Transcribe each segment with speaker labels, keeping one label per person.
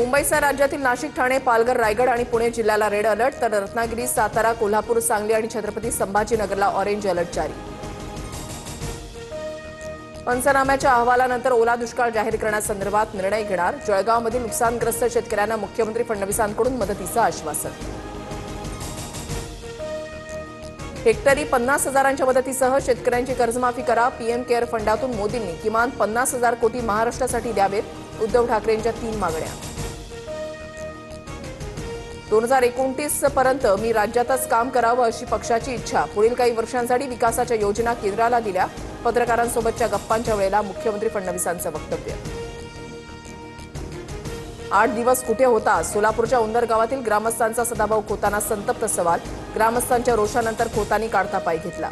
Speaker 1: मुंबईसह राज्यातील नाशिक, ठाणे, पालघर, रायगड आणि पुणे जिल्ह्याला रेड अलर्ट, तर रत्नागिरी, सातारा, कोल्हापूर, सांगली आणि छत्रपती संभाजीनगरला ऑरेंज अलर्ट जारी। पंचनाम्याच्या अहवालानंतर ओला दुष्काळ जाहीर करण्यासंदर्भात निर्णय घेणार। जळगावमधील नुकसानग्रस्त शेतकऱ्यांना मुख्यमंत्री फडणवीसांकडून मदतीचं आश्वासन। हेक्टरी 50,000च्या मदतीसह शेतकऱ्यांची कर्जमाफी करा। पीएम केअर फंडातून मोदींनी किमान 50,000 कोटी महाराष्ट्रासाठी द्यावेत। उद्धव ठाकरेंच्या 3 मागण्या। 2029 पर्यंत मी राज्यातच काम करावं अशी पक्षाची इच्छा। पुढील काही वर्षांसाठी विकासाच्या योजना केंद्राला दिल्या। पत्रकारांसोबतच्या गप्पांच्या वेळेला मुख्यमंत्री फडणवीसांचं वक्तव्य। 8 दिवस कुठे होता? सोलापूरच्या उंदर गावातील ग्रामस्थांचा सदाभाऊ खोतांना संतप्त सवाल। ग्रामस्थांच्या रोषानंतर खोतांनी काढता पाय घेतला।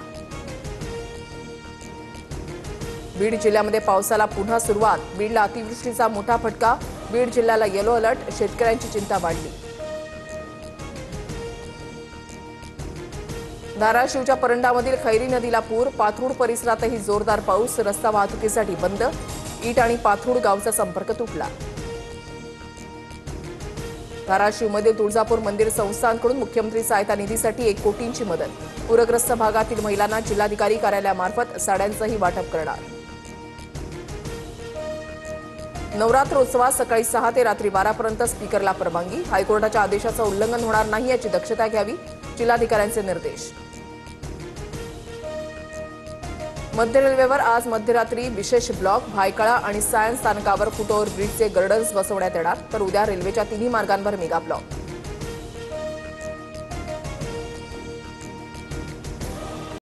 Speaker 1: बीड जिल्ह्यामध्ये पावसाला पुन्हा सुरुवात। बीडला अतिवृष्टीचा मोठा फटका। बीड जिल्ह्याला येलो अलर्ट। शेतकऱ्यांची चिंता वाढली। धाराशिवच्या परंडामधील खैरी नदीला पूर। पाथरूड परिसरातही जोरदार पाऊस। रस्ता वाहतुकीसाठी बंद। ईट आणि पाथरूड गावचा संपर्क तुटला। धाराशिवमधील तुळजापूर मंदिर संस्थानकडून मुख्यमंत्री सहायता निधीसाठी 1 कोटींची मदत। पूरग्रस्त भागातील महिलांना जिल्हाधिकारी कार्यालयामार्फत साड्यांचंही वाटप करणार। नवरात्रोत्सवात सकाळी 6 ते रात्री 12 पर्यंत स्पीकरला परवानगी। हायकोर्टाच्या आदेशाचं उल्लंघन होणार नाही याची दक्षता घ्यावी। जिल्हाधिकाऱ्यांचे निर्देश। मध्य रेल्वेवर आज मध्यरात्री विशेष ब्लॉक। भायखळा आणि सायन्स स्थानकावर फुटओव्हर ब्रिजचे गर्डर्स बसवण्यात येणार, तर उद्या रेल्वेच्या 3 मार्गांवर मेगा ब्लॉक।